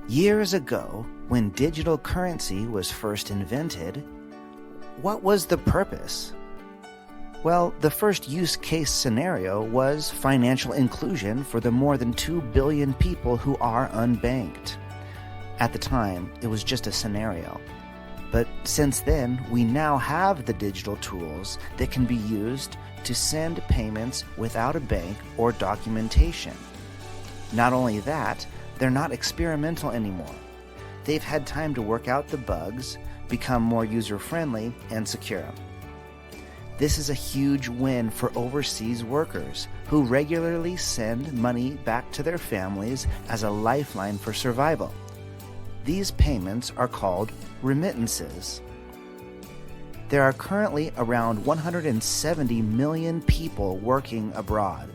Years ago, when digital currency was first invented, what was the purpose? Well, the first use case scenario was financial inclusion for the more than 2 billion people who are unbanked. At the time, it was just a scenario. But since then, we now have the digital tools that can be used to send payments without a bank or documentation. Not only that, they're not experimental anymore. They've had time to work out the bugs, become more user-friendly and secure. This is a huge win for overseas workers who regularly send money back to their families as a lifeline for survival. These payments are called remittances. There are currently around 170 million people working abroad,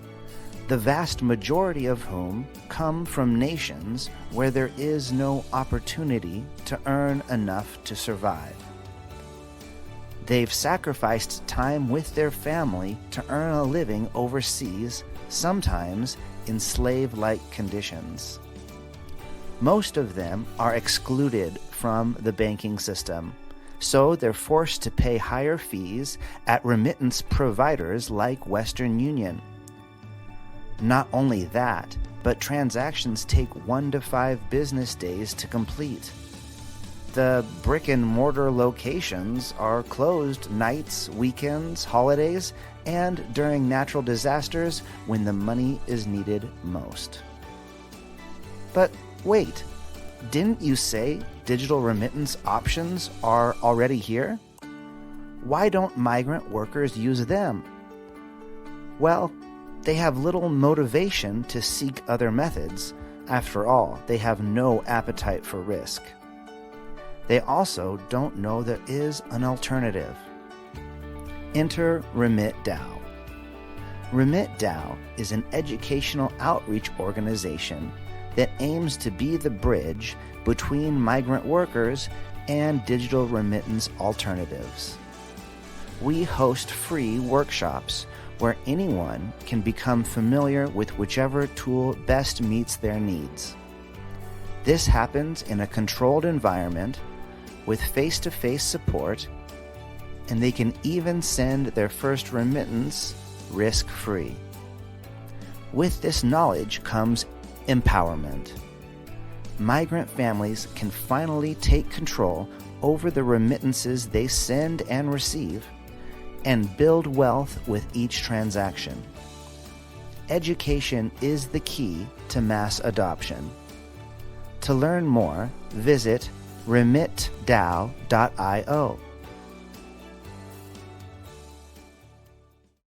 the vast majority of whom come from nations where there is no opportunity to earn enough to survive. They've sacrificed time with their family to earn a living overseas, sometimes in slave-like conditions. Most of them are excluded from the banking system, so they're forced to pay higher fees at remittance providers like Western Union. Not only that, but transactions take 1 to 5 business days to complete. The brick-and-mortar locations are closed nights, weekends, holidays, and during natural disasters when the money is needed most. But wait, didn't you say digital remittance options are already here? Why don't migrant workers use them? Well, they have little motivation to seek other methods. After all, they have no appetite for risk. They also don't know there is an alternative. Enter RemittDAO. RemittDAO is an educational outreach organization that aims to be the bridge between migrant workers and digital remittance alternatives. We host free workshops where anyone can become familiar with whichever tool best meets their needs. This happens in a controlled environment with face-to-face support, and they can even send their first remittance risk-free. With this knowledge comes empowerment. Migrant families can finally take control over the remittances they send and receive and build wealth with each transaction. Education is the key to mass adoption. To learn more, visit remittdao.io.